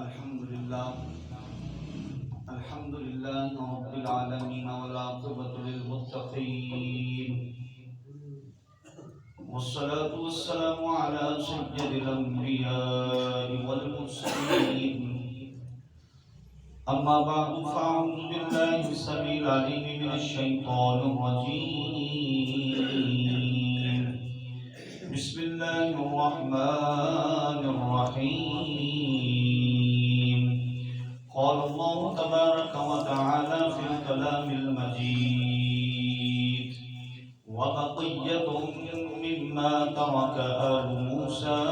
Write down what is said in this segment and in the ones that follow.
الحمد لله رب العالمين والعاقبة للمتقين والصلاة والسلام على سيد الأنبياء والمرسلين أما بعد فأعوذ بالله السميع العليم من الشيطان الرجيم بسم الله الرحمن الرحيم قال الله تبارك وتعالى في الكلام المجيد وبقية مما ترك آل موسى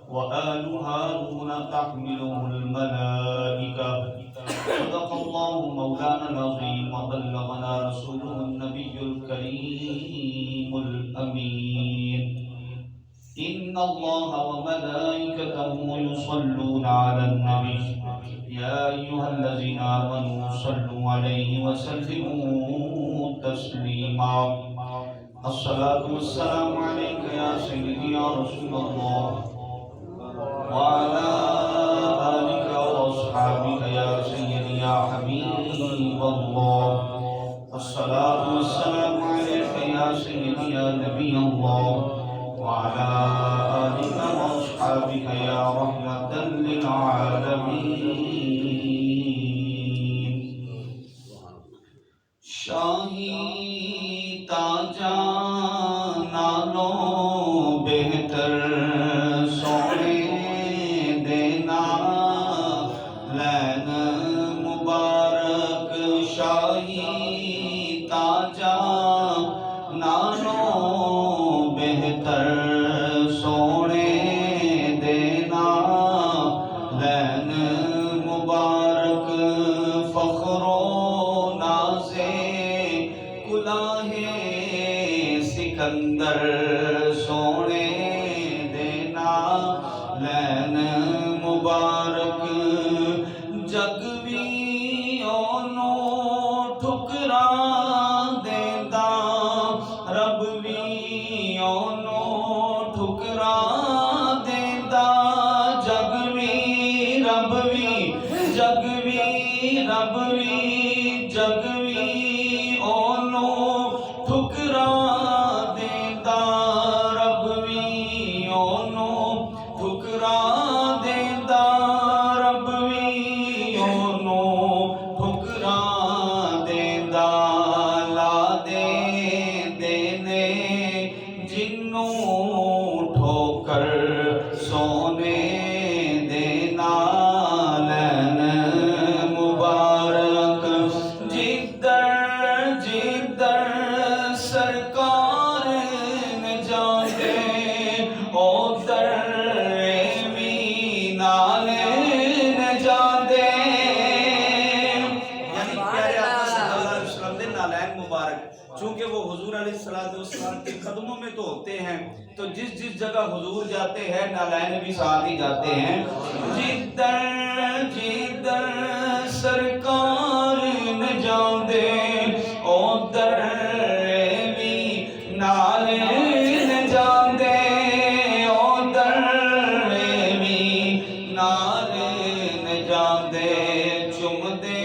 وآل هارون تحمله الملائكة صدق الله مولانا العظيم وبلغنا رسوله النبي الكريم الأمين إن الله وملائكته يصلون على النبي يا أيها الذين آمنوا صلوا عليه وسلموا تسليما الصلاة والسلام عليك يا سيدي يا رسول الله وعلى آلك وأصحابك يا سيدي يا حبيب الله الصلاة والسلام عليك يا سيدي يا نبي الله وعلى آلك وأصحابك يا رحمة للعالمين شاہی تاجا نالو بہتر سونے دینا لین مبارک شاہی تاجا نالو بہتر سونے دینا لین مبارک فخر و نازے کلاه سکندر سونے دینا لین مبارک جگ بھی اونو ٹھکرا دیندا رب بھی اونو ٹھکرا دیندا جگ بھی رب بھی جگ بھی رب بھی جگ بھی اونو ٹھکرا دیندا رب بھی اونو ٹھکرا دیندا رب بھی اونو ٹھکرا دیندا لا دے دینے جنوں ٹھوکر سونے دینا لین مبارک جدر جدر سرکار نے جانے ادھر بھی نالے نے جانے یعنی پیارے آقا صلی اللہ علیہ وسلم نے نالین مبارک چونکہ وہ حضور علیہ السلام کے قدموں میں تو ہوتے ہیں تو جس جس جگہ حضور جاتے ہیں نالین بھی ساتھ ہی جاتے ہیں جدر جدر سرکار نے جاندے ادھر بھی نالین جاندے ادھر بھی نالین جاندے چمدے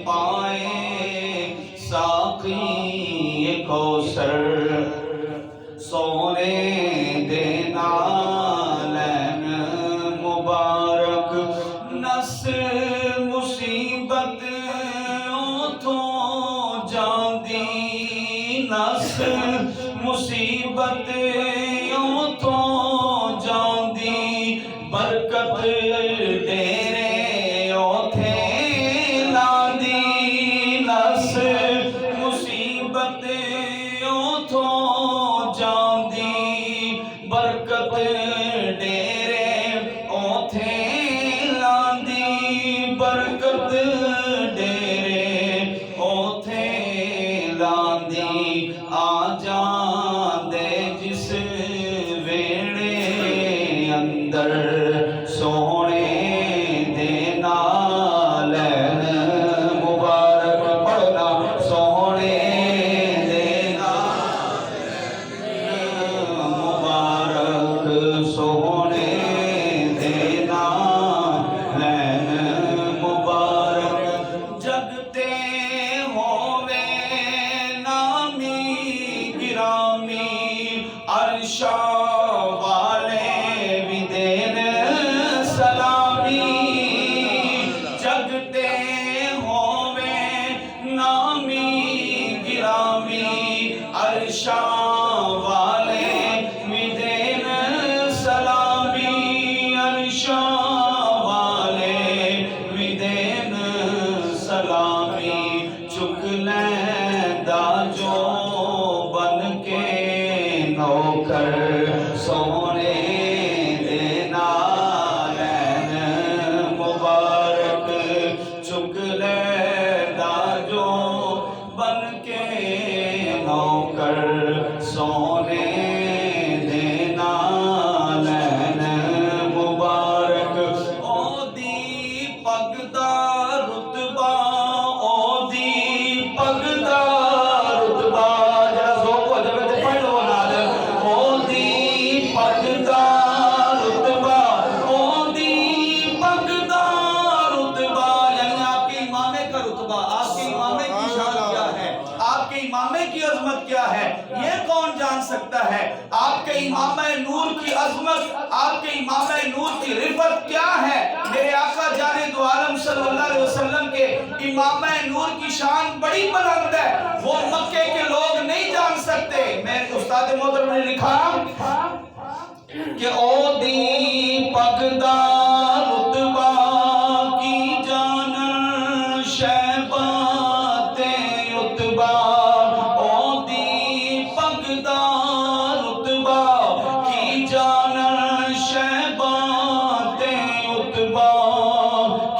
پائے ساقی کوثر سونے دینا لین مبارک نس مصیبت اتھوں جاندی نس مصیبت اتھوں جاندی برکت ڈیرے اوتھے لاندی نس مصیبت اتھوں جاندی برکت ڈیرے اوتھے لاندی برکت ڈیرے اوتھے لاندی آ جاندے جس ویڑے اندر سونے امام نور کی عظمت، آپ کے امام نور کی رفعت کیا ہے؟ میرے آقا جان دو عالم صلی اللہ علیہ وسلم کے امام نور کی شان بڑی بلند ہے، وہ مکے کے لوگ نہیں جان سکتے۔ میں استاد محترم نے لکھا کہ او دی پگدا رتبہ کی جان شہبہ تے اتبا، او دی پگدا رتبہ کی جان شہبہ تے اتبا،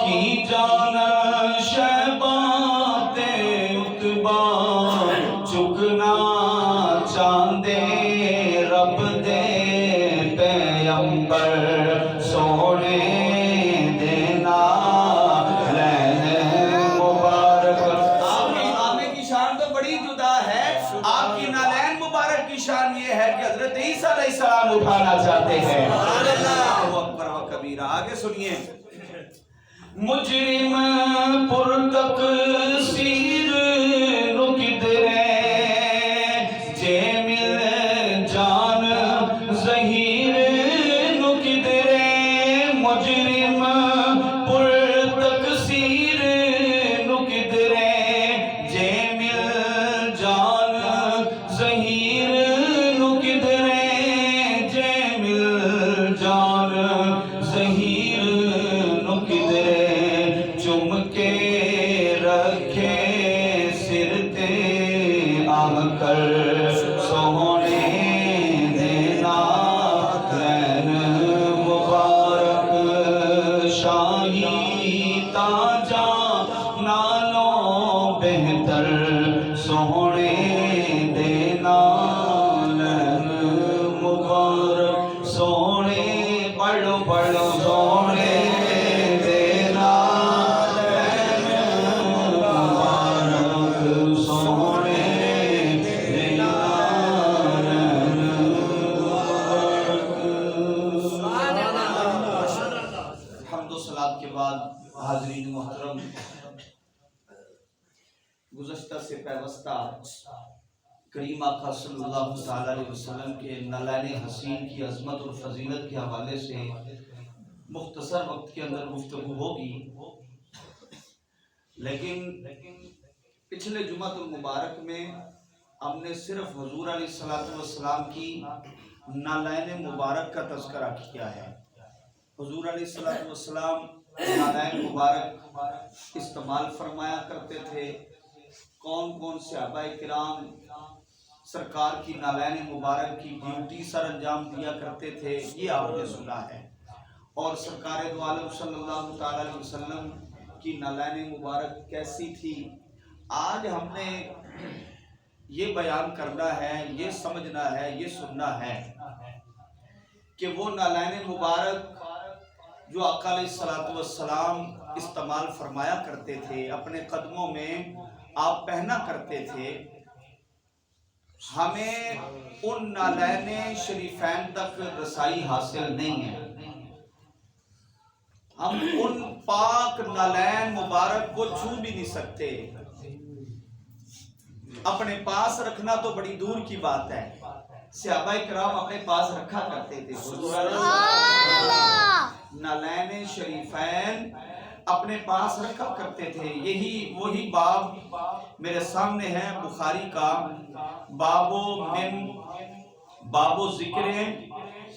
کی جان شہبہ تے اتبا، چکنا چاندے رب دے پیغمبر سونے دینا لین مبارک۔ آپ کی امامے کی شان تو بڑی جدا ہے، آپ کی نالین مبارک کی شان یہ ہے کہ حضرت عیسیٰ علیہ السلام اٹھانا چاہتے ہیں۔ اللہ اکبر و کبیرہ۔ آگے سنیے، مجرم پر تقصیر نکدرے جے مل جان ظہیر نکدرے، مجرم پر تقصیر نکدرے جے مل جان ظہیر نکدرے، جے مل جان ظہیر نکدرے، چم کے رکھے سر تے آ کر سونے دینا لین مبارک، شاہی تاجا نالوں بہتر سونے دینا لین مبارک، سونے بڑو بڑو سونے دینا لین مبارک، سونے دینا لین مبارک۔ حمد و صلات کے بعد حاضرین محترم، گزشتہ سے پیوستہ کریم آقا صلی اللہ تعالیٰ علیہ وسلم کے نالین حسین کی عظمت اور فضیلت کے حوالے سے مختصر وقت کے اندر گفتگو ہوگی، لیکن پچھلے جمعۃ المبارک میں ہم نے صرف حضور علیہ السلام کی نالین مبارک کا تذکرہ کیا ہے۔ حضور علیہ السلام نالین مبارک استعمال فرمایا کرتے تھے، کون کون صحابہ کرام سرکار کی نالین مبارک کی ڈیوٹی سر انجام دیا کرتے تھے، یہ آپ نے سنا ہے۔ اور سرکار دو عالم صلی اللہ تعالیٰ علیہ وسلم کی نالین مبارک کیسی تھی، آج ہم نے یہ بیان کرنا ہے، یہ سمجھنا ہے، یہ سننا ہے کہ وہ نالین مبارک جو آقا علیہ السلام استعمال فرمایا کرتے تھے، اپنے قدموں میں آپ پہنا کرتے تھے، ہمیں ان نالین شریفین تک رسائی حاصل نہیں ہے۔ ہم ان پاک نالین مبارک کو چھو بھی نہیں سکتے، اپنے پاس رکھنا تو بڑی دور کی بات ہے۔ صحابہ کرام اپنے پاس رکھا کرتے تھے، نالین شریفین اپنے پاس رکھا کرتے تھے۔ یہی وہی باب میرے سامنے ہے بخاری کا، بابو ذکر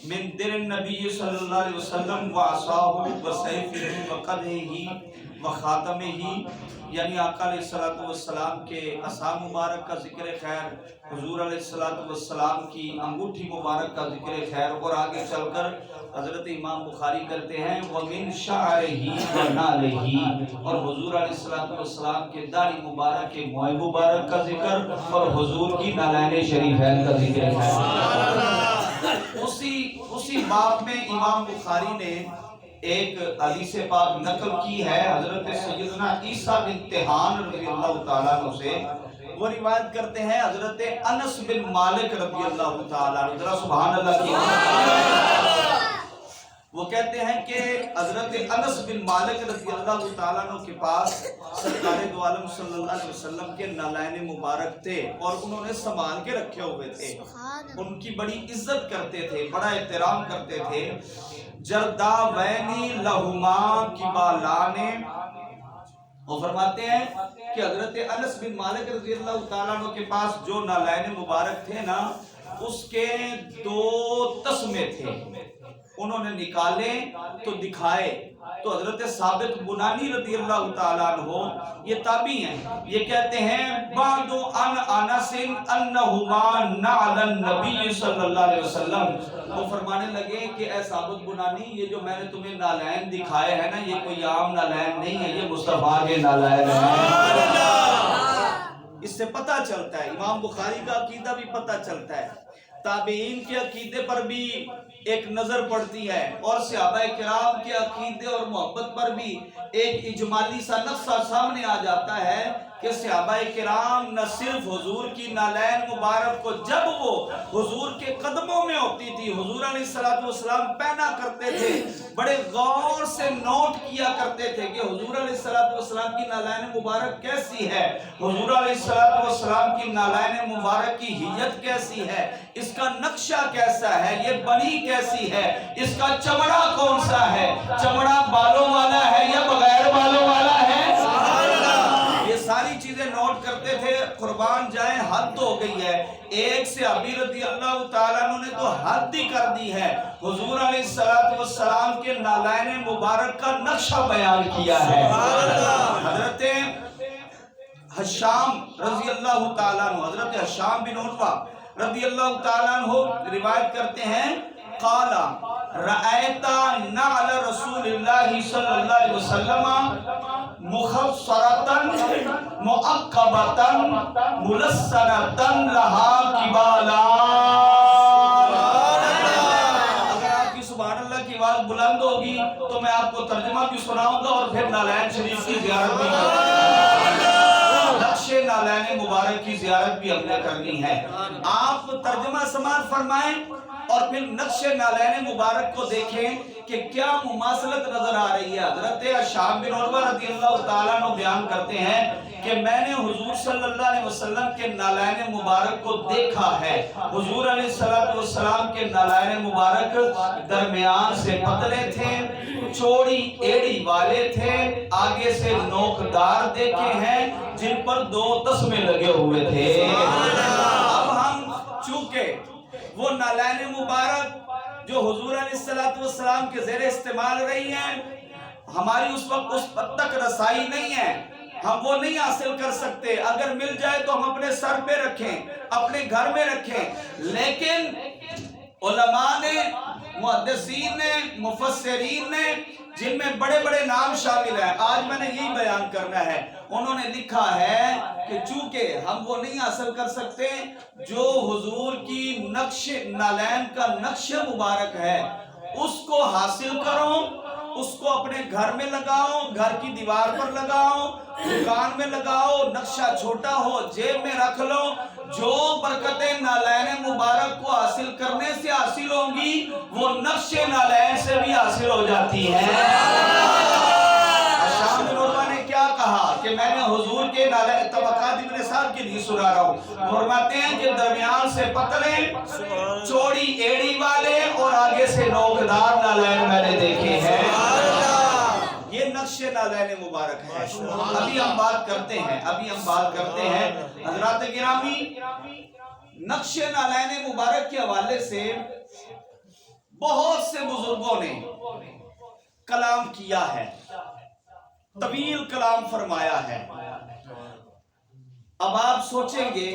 من در النبی صلی اللہ علیہ وسلم و عصاہ و سیفہ و قدحہ و خاتمہ، یعنی آقا علیہ السلام کے عصا مبارک کا ذکر خیر، حضور علیہ السلام کی انگوٹھی مبارک کا ذکر خیر، اور آگے چل کر حضرت امام بخاری کرتے ہیں وَمِن شَعْرِهِ وَنَالِهِ، اور حضور علیہ السلام کے داڑھی مبارک کے موئے مبارک کا ذکر، اور حضور کی نالین شریفین کا ذکر ہے۔ اسی باب میں امام بخاری نے ایک حدیث پاک نقل کی ہے حضرت سیدنا عیسیٰ بن تہان رضی اللہ تعالیٰ عنہ سے، وہ روایت کرتے ہیں حضرت انس بن مالک رضی اللہ تعالیٰ عنہ، ذرا سبحان اللہ کی وہ کہتے ہیں کہ حضرت انس بن مالک رضی اللہ تعالیٰ عنہ کے پاس سرکار دو عالم صلی اللہ علیہ وسلم کے نالین مبارک تھے اور انہوں نے سنبھال کے رکھے ہوئے تھے، ان کی بڑی عزت کرتے تھے، بڑا احترام کرتے تھے۔ جرداوینی لہما کبالانے، وہ فرماتے ہیں کہ حضرت انس بن مالک رضی اللہ تعالیٰ عنہ کے پاس جو نالین مبارک تھے نا، اس کے 2 تسمے تھے، انہوں نے نکالے تو دکھائے تو حضرت ثابت بنانی رضی اللہ تعالیٰ عنہ، یہ تابعی ہیں، یہ کہتے ہیں بعد ان انس انہما نعل النبی صلی اللہ علیہ وسلم، وہ فرمانے لگے کہ اے ثابت بنانی، یہ جو میں نے تمہیں نالین دکھائے ہیں نا، یہ کوئی عام نالین نہیں ہے، یہ مصطفیٰ کے نالین ہیں۔ اس سے پتہ چلتا ہے، امام بخاری کا عقیدہ بھی پتہ چلتا ہے، تابعین کے عقیدے پر بھی ایک نظر پڑتی ہے، اور صحابہ کرام کے عقیدے اور محبت پر بھی ایک اجمالی سا نقشہ سامنے آ جاتا ہے کہ صحابہ کرام نہ صرف حضور کی نالین مبارک کو جب وہ حضور کے قدموں میں ہوتی تھی، حضور علیہ السلام پہنا کرتے تھے، بڑے غور سے نوٹ کیا کرتے تھے کہ حضور علیہ السلام کی نالین مبارک کیسی ہے، حضور علیہ السلام کی نالین مبارک کی ہیت کیسی ہے، اس کا نقشہ کیسا ہے، یہ بنی کیسی ہے، اس کا چمڑا کون سا ہے، چمڑا بالوں والا ہے یا بغیر بالوں والا ہے، یہ ساری چیزیں نوٹ کرتے تھے۔ قربان جائیں، حد ہو گئی ہے، ایک صحابی رضی اللہ تعالیٰ عنہ نے تو حد ہی کر دی ہے، حضور علیہ السلام کے نالین مبارک کا نقشہ بیان کیا ہے۔ حضرت حشام رضی اللہ تعالیٰ عنہ، حضرت حشام بن عروہ رضی اللہ تعالیٰ عنہ روایت کرتے ہیں، قال رأیت نعل رسول اللہ صلی اللہ علیہ وسلم مخصرتن مؤقبتن ملسنتن لہا کبالان۔ اگر آپ کی سبحان اللہ کی آواز بلند ہوگی تو میں آپ کو ترجمہ بھی سناؤں گا اور پھر نالین شریف کی زیارت بھی کروں گا، نقش نالین مبارک کی زیارت بھی ہم نے کرنی ہے۔ آپ ترجمہ سماعت فرمائیں اور پھر نقش نالین مبارک کو دیکھیں کہ کیا مماثلت نظر آ رہی ہے۔ حضرت حشام بن عروہ رضی اللہ تعالیٰ عنہ بیان کرتے ہیں کہ میں نے حضور صلی اللہ علیہ وسلم کے نالین مبارک کو دیکھا ہے، حضور علیہ السلام کے نالین مبارک درمیان سے پتلے تھے، چوڑی ایڑی والے تھے، آگے سے نوکدار دیکھے ہیں جن پر 2 تسمے لگے ہوئے تھے۔ اب ہم چونکہ وہ نالین مبارک جو حضور علیہ السلام کے زیر استعمال رہی ہیں، ہماری اس وقت اس تک رسائی نہیں ہے، ہم وہ نہیں حاصل کر سکتے، اگر مل جائے تو ہم اپنے سر پہ رکھیں، اپنے گھر میں رکھیں، لیکن علماء نے، محدثین نے، مفسرین نے، جن میں بڑے بڑے نام شامل ہیں، آج میں نے یہی بیان کرنا ہے، انہوں نے لکھا ہے کہ چونکہ ہم وہ نہیں حاصل کر سکتے جو حضور کی نقش نالین کا نقش مبارک ہے، اس کو حاصل کرو، اس کو اپنے گھر میں لگاؤ، گھر کی دیوار پر لگاؤ، دکان میں لگاؤ، نقشہ چھوٹا ہو جیب میں رکھ لو، جو برکتیں نالین مبارک کو حاصل کرنے سے حاصل ہوں گی وہ نقش نالین سے بھی حاصل ہو جاتی ہیں۔ حشام بن عروہ نے کیا کہا کہ میں نے حضور کے نالین، طبقات ابن سعد کے لیے سنا رہا ہوں، فرماتے ہیں کہ درمیان سے پتلے، چوڑی ایڑی والے اور آگے سے نوکدار نالین میں نے دیکھے ہیں، یہ نقش نالین مبارک ہے۔ ابھی ہم بات کرتے ہیں حضرات گرامی، نقش نالین مبارک کے حوالے سے بہت سے بزرگوں نے کلام کیا ہے، طویل کلام فرمایا ہے۔ اب آپ سوچیں گے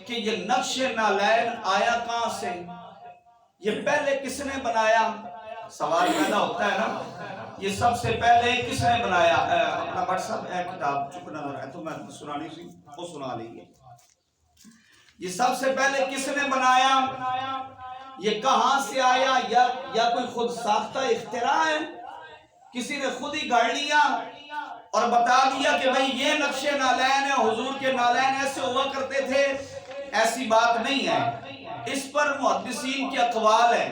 کہ یہ نقش نالین آیا کہاں سے، یہ پہلے کس نے بنایا؟ سوال پیدا ہوتا ہے نا، یہ سب سے پہلے کس نے بنایا؟ اپنا بٹ صاحب ایک کتاب چپ نظر ہے تو میں سنانی سی وہ سنا لیجیے۔ یہ سب سے پہلے کس نے بنایا، یہ کہاں سے آیا، یا کوئی خود ساختہ اختراع ہے، کسی نے خود ہی گھڑ لیا اور بتا دیا کہ بھئی یہ نقش نالین ہے، حضور کے نالین ایسے ہوا کرتے تھے؟ ایسی بات نہیں ہے، اس پر محدثین کے اقوال ہیں۔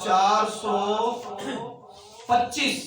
425।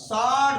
60,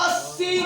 80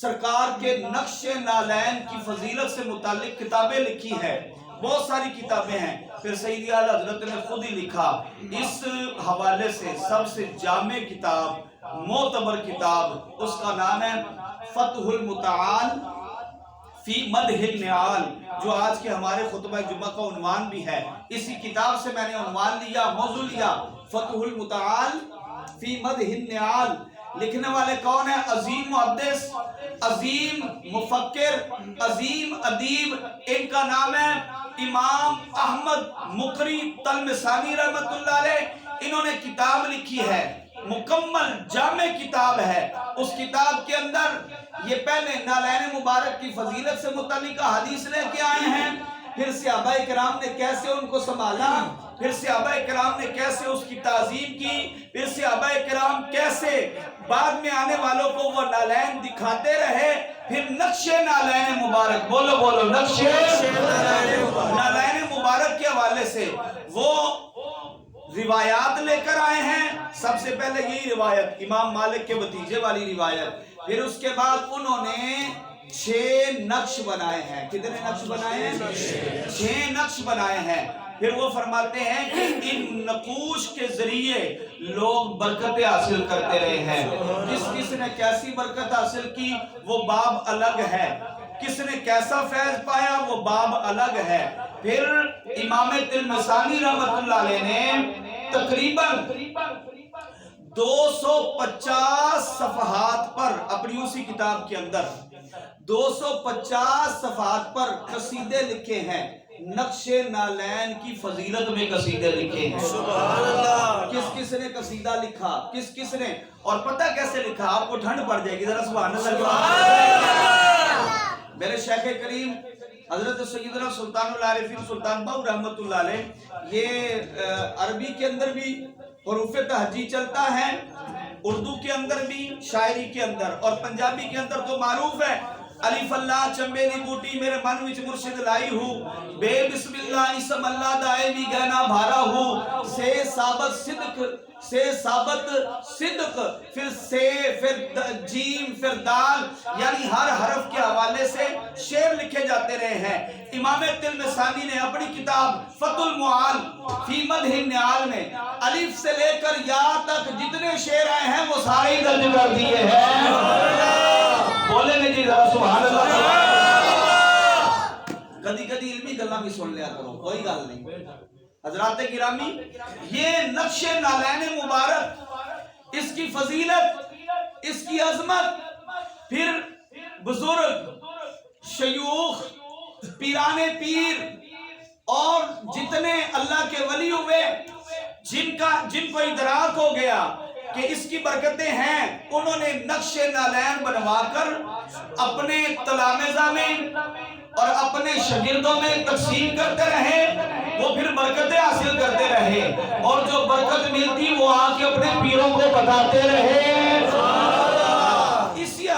سرکار کے نقش نالین کی فضیلت سے متعلق کتابیں لکھی ہے، بہت ساری کتابیں ہیں۔ پھر سیدی اعلیٰ حضرت نے خود ہی لکھا، اس حوالے سے سب سے جامع کتاب، معتبر کتاب، اس کا نام ہے فتح المتعال فی مدح النعال، جو آج کے ہمارے خطبہ جمعہ کا عنوان بھی ہے۔ اسی کتاب سے میں نے عنوان لیا، موضوع لیا، فتح المتعال فی مدح النعال۔ لکھنے والے کون ہیں؟ عظیم محدث، عظیم مفکر، عظیم ادیب، ان کا نام ہے امام احمد مقری تلمسانی رحمۃ اللہ علیہ۔ انہوں نے کتاب لکھی ہے، مکمل جامع کتاب ہے۔ اس کتاب کے اندر یہ پہلے نالین مبارک کی فضیلت سے متعلق حدیث لے کے آئے ہیں، پھر صحابہ کرام نے کیسے ان کو سنبھالا، پھر صحابہ کرام نے کیسے اس کی تعظیم کی، پھر صحابہ کرام کیسے بعد میں آنے والوں کو وہ نالین دکھاتے رہے، پھر نقش نالین مبارک، بولو بولو، نقش نالین مبارک کے حوالے سے وہ روایات لے کر آئے ہیں۔ سب سے پہلے یہی روایت امام مالک کے بھتیجے والی روایت، پھر اس کے بعد انہوں نے 6 نقش بنائے ہیں۔ کتنے نقش بنائے ہیں؟ 6 نقش بنائے ہیں۔ پھر وہ فرماتے ہیں کہ ان نقوش کے ذریعے لوگ برکتیں حاصل کرتے رہے ہیں۔ کس کس نے کیسی برکت حاصل کی وہ باب الگ ہے، کس نے کیسا فیض پایا وہ باب الگ ہے۔ پھر امام تلمسانی رحمت اللہ علیہ نے تقریباً 250 صفحات پر اپنی اسی کتاب کے اندر 250 صفحات پر قصیدے لکھے ہیں، نقش نالین کی فضیلت میں قصیدے لکھے ہیں۔ سبحان اللہ! کس کس نے قصیدہ لکھا، کس کس نے، اور پتہ کیسے لکھا؟ آپ کو ٹھنڈ پڑ جائے گی، ذرا سبحان اللہ! میرے شیخ کریم حضرت سیدنا سلطان العارفین سلطان باؤ رحمت اللہ علیہ، یہ عربی کے اندر بھی حروف تہجی چلتا ہے، اردو کے اندر بھی، شاعری کے اندر، اور پنجابی کے اندر تو معروف ہے، الف اللہ چمبے دی بوٹی میرے من وچ مرشد لائی ہوں، بے بسم اللہ اسم اللہ دائے بھی گہنا بھارا ہوں، سے ثابت صدق، سے ثابت صدق، پھر سے، پھر جیم، پھر دال، یعنی ہر حرف کے حوالے سے شعر لکھے جاتے رہے ہیں۔ امام تلمسانی نے اپنی کتاب فتح المعال فی مدح النعال میں الف سے لے کر یا تک جتنے شعر آئے ہیں وہ سارے ہی درج کر دیے ہیں۔ بولے گے جی ذرا سبحان اللہ! کدی کدی علمی گلاں بھی سن لیا کرو، کوئی گل نہیں۔ حضرات گرامی، یہ نقش نالین مبارک، اس کی فضیلت، اس کی عظمت، پھر بزرگ، شیوخ، پیران پیر اور جتنے اللہ کے ولی ہوئے جن کو ادراک ہو گیا کہ اس کی برکتیں ہیں، انہوں نے نقش نالین بنوا کر اپنے تلامذہ میں اور اپنے شاگردوں میں تقسیم کرتے رہے، وہ پھر برکتیں حاصل کرتے رہے، اور جو برکت ملتی وہ آ کے اپنے پیروں کو بتاتے رہے۔ اسی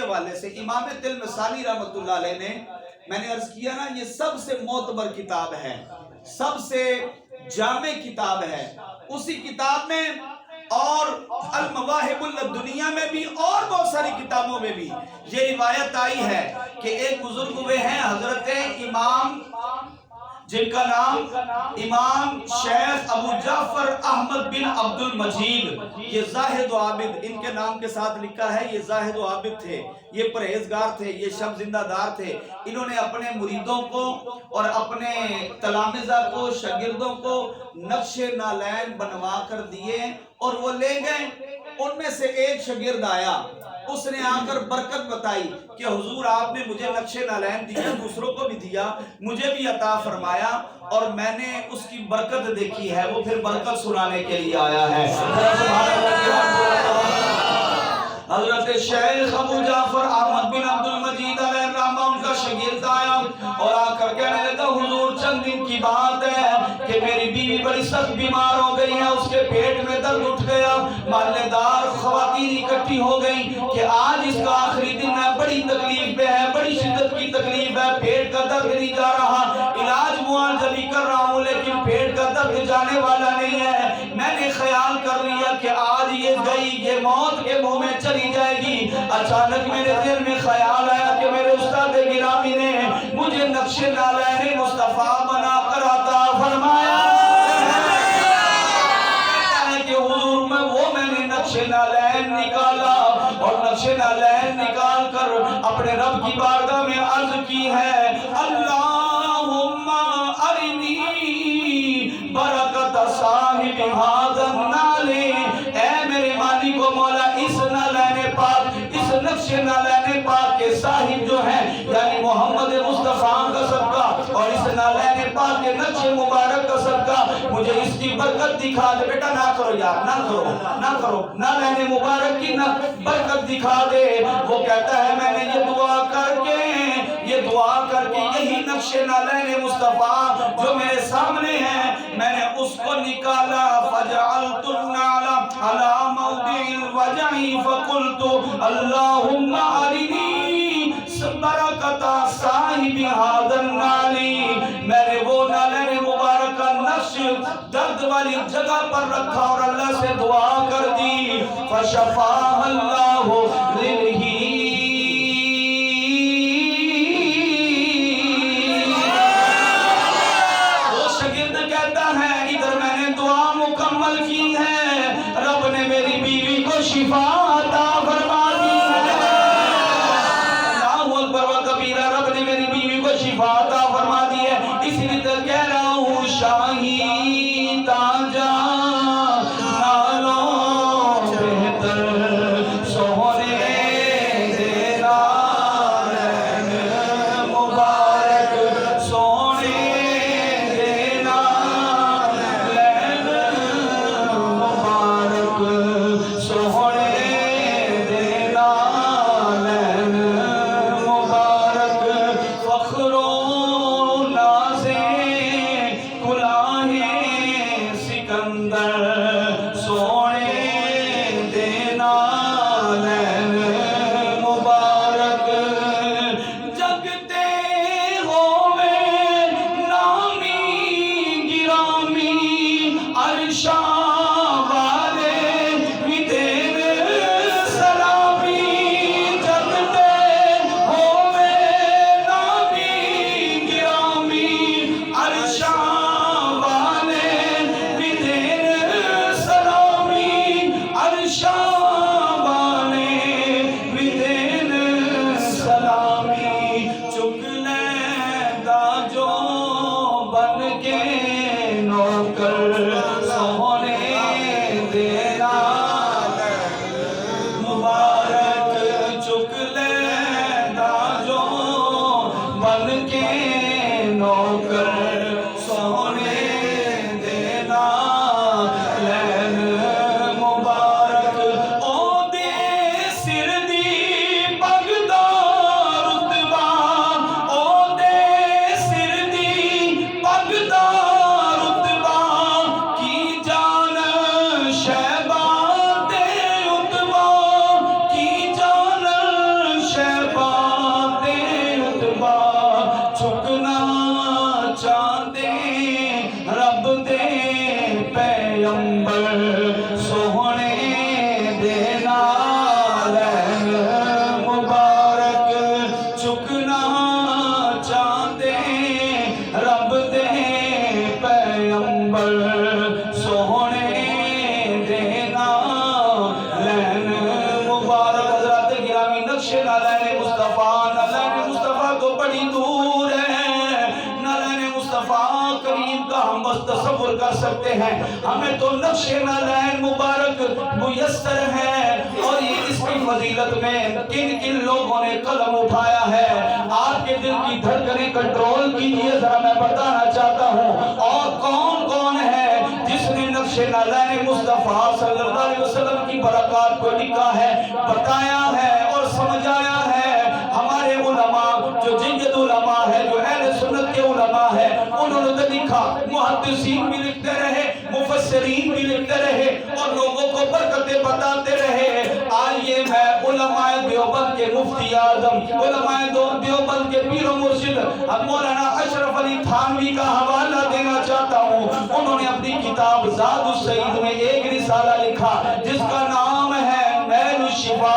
حوالے سے امام تلمسانی رحمت اللہ علیہ نے، میں نے عرض کیا نا، یہ سب سے معتبر کتاب ہے، سب سے جامع کتاب ہے۔ اسی کتاب میں اور المواہب الدنیا میں بھی اور بہت ساری کتابوں میں بھی یہ روایت آئی ہے کہ ایک بزرگ ہوئے ہیں حضرت امام، جن کا نام امام شیخ ابو جعفر احمد بن عبد المجید، یہ زاہد و عابد، ان کے نام کے ساتھ لکھا ہے، یہ زاہد و عابد تھے، یہ پرہیزگار تھے، یہ شب زندہ دار تھے۔ انہوں نے اپنے مریدوں کو اور اپنے تلامذہ کو، شاگردوں کو نقش نالین بنوا کر دیے اور وہ لے گئے۔ ان میں سے ایک شاگرد آیا، اس نے آ کر برکت بتائی کہ حضور آپ نے مجھے نقش نالین دیا، دوسروں کو بھی دیا، مجھے بھی عطا فرمایا، اور میں نے اس کی برکت دیکھی ہے، وہ پھر برکت سنانے کے لیے آیا ہے۔ حضرت شیخ ابو جعفر احمد بن عبد المجید علیہ الرحمہ ان کا شاگرد آیا اور آ کر کہنے لگا حضور چند دن کی بات ہے کہ میری بیوی بڑی سخت بیمار ہو گئی ہے، اس کے پیٹ میں درد اٹھ گیا، محلے دار خواتین اکٹھی ہو گئی کہ آج اس کا آخری دن ہے، بڑی تکلیف پہ ہے، بڑی شدت کی تکلیف ہے، پیٹ کا درد نہیں جا رہا، علاج معالجہ بھی کر رہا ہوں لیکن پیٹ کا درد جانے والا نہیں ہے۔ میں نے خیال کر لیا کہ آج یہ گئی، یہ موت کے منہ میں چلی جائے گی، اچانک میرے ذہن میں خیال آیا کہ میرے استاد گرامی نے مجھے نقش نالین مصطفیٰ بنا کر عطا فرمایا کہ حضور میں نے نقش نالین نکالا اور نقش نالین نکال کر اپنے رب کی بارگاہ میں عرض کی ہے اللہم ارنی برکت صاحب ھذا النعل، اے میرے مالک و مولا اس نالین پاک، اس نقش نالین پاک کے صاحب جو ہیں یعنی محمد مصطفیٰ کا صدقہ اور اس نالین پاک کے نقش مبارک کا صدقہ مجھے اس کی برکت دکھا دے۔ بیٹا نہ کرو یار، نہ کرو نالین مبارک کی برکت دکھا دے۔ وہ کہتا ہے میں نے یہ دعا کر کے یہی نقش نالین مصطفیٰ جو میرے سامنے ہے میں نے اس کو نکالا فجعلت النعل على موضع الوجع فقلت اللہم ارنی برکت صاحب ھذا النعل، میں نے وہ نالین مبارک کا نقش درد والی جگہ پر رکھا اور اللہ سے دعا کر دی فشفاہ اللہ للہی۔ وہ شاگرد کہتا ہے ادھر میں نے دعا مکمل کی ہے، رب نے میری بیوی کو شفا عطا فرما دی ہے۔ اللہ اکبر و کبیرہ، رب نے میری بیوی کو شفا عطا فرما دی ہے۔ اس لیے تو کہہ رہا ہوں شاہی تاجا نالو بہتر سونے دینا مبارک سونے دینا مبارک سونے دینا مبارک فخر و ناز کلاه سکندر سونے دینا مبارک جگتے ہوئے نامی گرامی عرشا والے بھی دین سلامی، جگتے ہوئے نامی گرامی عرشا والے بھی دین سلامی، عرشا والے بھی دین سلامی، چک لیندہ جو بن کے نوکر سونے دینا مبارک، چک لیندہ جو بن کے نوکر سونے دینا لین مبارک، او دے سر دی پگدار رتبہ، او دے سر دی پگدار رتبہ کی جان شہبہ دے اتبا، کی جان شہبہ دے اتبا، چھکنا چاہتے رب دے پیغمبر سونے دینا لین مبارک، چھکنا چاہتے رب دے پیغمبر سونے دینا لین مبارک۔ حضرات گرامی نقش نالین مصطفیٰ کو بڑی دور ہے، نالین مصطفیٰ کریم کا ہم بس تصور کر سکتے ہیں، ہمیں تو نقش نالین مبارک میسر ہے اور یہ اس کی فضیلت میں کن کن لوگوں نے قلم اٹھایا ہے آپ کے دل کی دھڑکنیں کنٹرول کیجئے ذرا میں بتانا چاہتا ہوں اور کون کون ہے جس نے نقش نالین مصطفیٰ صلی اللہ علیہ وسلم کی برکات کو لکھا ہے، بتایا ہے اور سمجھایا ہے۔ ہمارے علماء جو جنجد علماء ہے، جو اہل سنت کے علماء ہے، انہوں نے لکھا، محدثین بھی لکھتے رہے، مفسرین بھی لکھتے رہے اور لوگوں کو برکتیں بتاتے رہے۔ آئیے میں علماء دیوبند کے مفتی اعظم، علماء دیوبند کے پیر و مرشد مولانا اشرف علی تھانوی کا حوالہ دینا چاہتا ہوں۔ انہوں نے اپنی کتاب زاد السعید میں ایک رسالہ لکھا جس کا نام ہے نیل الشفا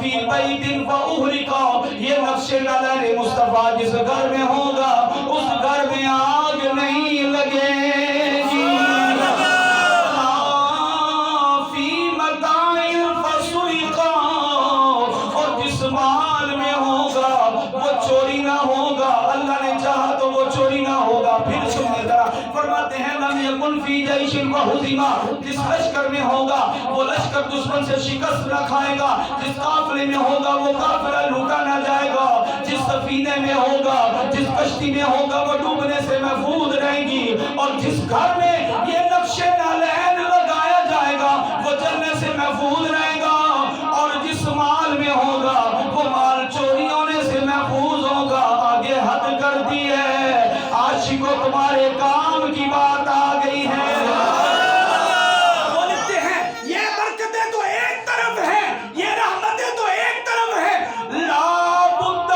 فی بیت فاحرقا، یہ نقش نظر مصطفیٰ جس گھر میں ہوگا اس گھر میں آگ نہیں لگے گی، فی متاع فسرقا، اور جس مال میں ہوگا وہ چوری نہ ہوگا، اللہ نے چاہا تو وہ چوری نہ ہوگا۔ پھر سنیے ذرا، فرماتے ہیں لم یکن فی جیش وہزما، جس لشکر میں ہوگا وہ لشکر دشمن سے شکست نہ کھائے گا، جس قافلے میں ہوگا وہ قافلہ لوٹا نہ جائے گا، جس سفینے میں ہوگا جس کشتی میں ہوگا وہ ڈوبنے سے محفوظ رہے گی، اور جس گھر میں یہ نقش نعلین لگایا جائے گا وہ جلنے سے محفوظ رہے گا، اور جس مال میں ہوگا وہ مال چوری ہونے سے محفوظ ہوگا۔ آگے حد کر دی ہے، عاشقوں تمہارے کام کی بات آ گئی ہے۔ وہ لکھتے ہیں یہ برکتیں تو ایک طرف ہیں، یہ رحمتیں تو ایک طرف ہیں، لا بد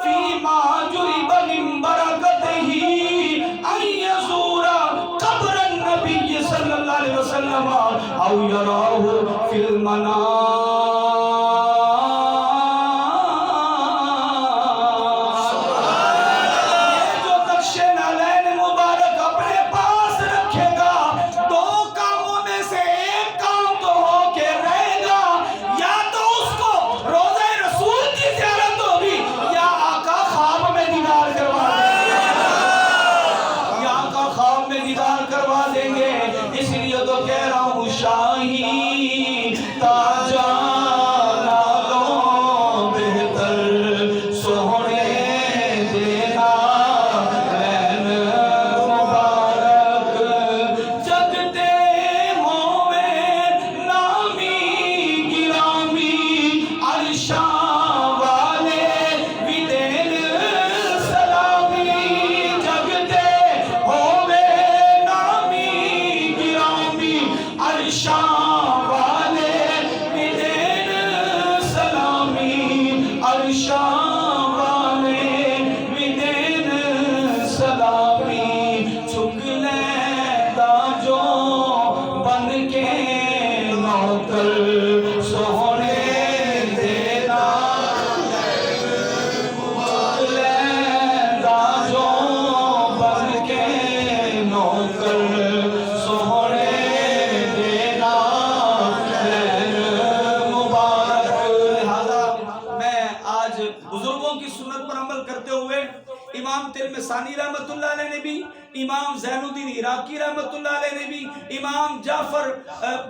فیما جرب من برکتہ ان یزور قبر النبی صلی اللہ علیہ وسلم او یراہ فی المنام۔ امام تلمسانی رحمت اللہ علیہ نے بھی، امام زین الدین عراقی رحمت اللہ علیہ نے بھی، امام جعفر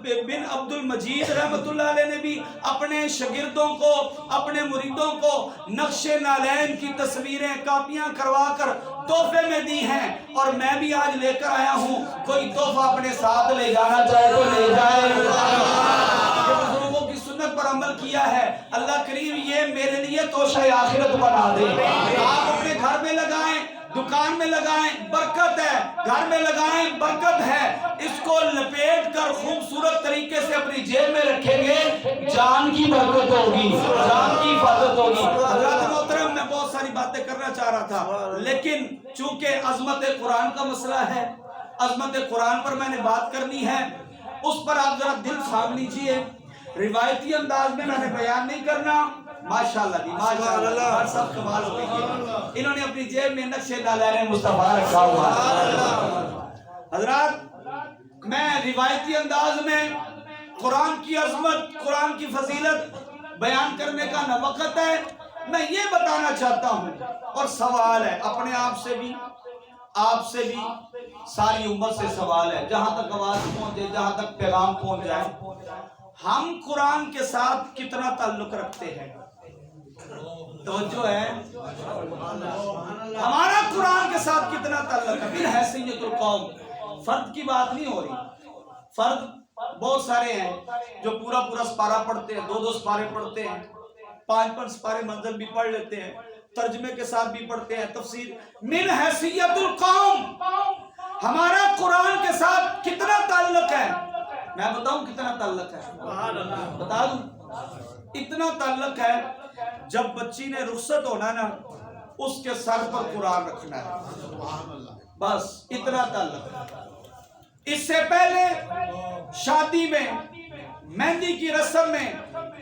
بن عبد المجید رحمت اللہ علیہ نے بھی اپنے شاگردوں کو، اپنے مریدوں کو نقش نعلین کی تصویریں کاپیاں کروا کر تحفے میں دی ہیں، اور میں بھی آج لے کر آیا ہوں۔ کوئی تحفہ اپنے ساتھ لے جانا چاہے تو لے جائے۔ بزرگوں کی سنت پر عمل کیا ہے، اللہ کریم یہ میرے لیے توشہ آخرت بنا دے۔ آپ اپنے گھر میں لگائیں، دکان میں لگائیں، برکت ہے، گھر میں لگائیں، برکت ہے، اس کو لپیٹ کر خوبصورت طریقے سے اپنی جیب میں رکھیں گے، جان کی برکت ہوگی، جان کی حفاظت ہوگی۔ حضرات محترم، میں بہت ساری باتیں کرنا چاہ رہا تھا، لیکن چونکہ عظمت قرآن کا مسئلہ ہے، عظمت قرآن پر میں نے بات کرنی ہے، اس پر آپ ذرا دل تھام لیجئے۔ روایتی انداز میں نے بیان نہیں کرنا۔ ماشاءاللہ جی، ماشاءاللہ، سب کمال ہو گئی۔ انہوں نے اپنی جیب میں نقش نعلین مصطفیٰ رکھا ہوا ہے۔ حضرات، میں روایتی انداز میں قرآن کی عظمت، قرآن کی فضیلت بیان کرنے کا نہ وقت ہے، میں یہ بتانا چاہتا ہوں، اور سوال ہے اپنے آپ سے بھی، آپ سے بھی، ساری امت سے سوال ہے، جہاں تک آواز پہنچے، جہاں تک پیغام پہنچ جائے، ہم قرآن کے ساتھ کتنا تعلق رکھتے ہیں؟ توجہ ہے، ہمارا قرآن کے ساتھ کتنا تعلق ہے؟ پھر حیثیت القوم، فرد کی بات نہیں ہو رہی۔ فرد بہت سارے ہیں جو پورا پورا سپارہ پڑھتے ہیں، دو دو سپارے پڑھتے ہیں، پانچ پانچ سپارے منزل بھی پڑھ لیتے ہیں، ترجمے کے ساتھ بھی پڑھتے ہیں، تفسیر۔ من حیثیت القوم، ہمارا قرآن کے ساتھ کتنا تعلق ہے؟ میں بتاؤں کتنا تعلق ہے؟ بتا دوں، اتنا تعلق ہے، جب بچی نے رخصت ہونا نا، اس کے سر پر قرآن رکھنا ہے، بس اتنا تعلق ہے۔ اس سے پہلے شادی میں، مہندی کی رسم میں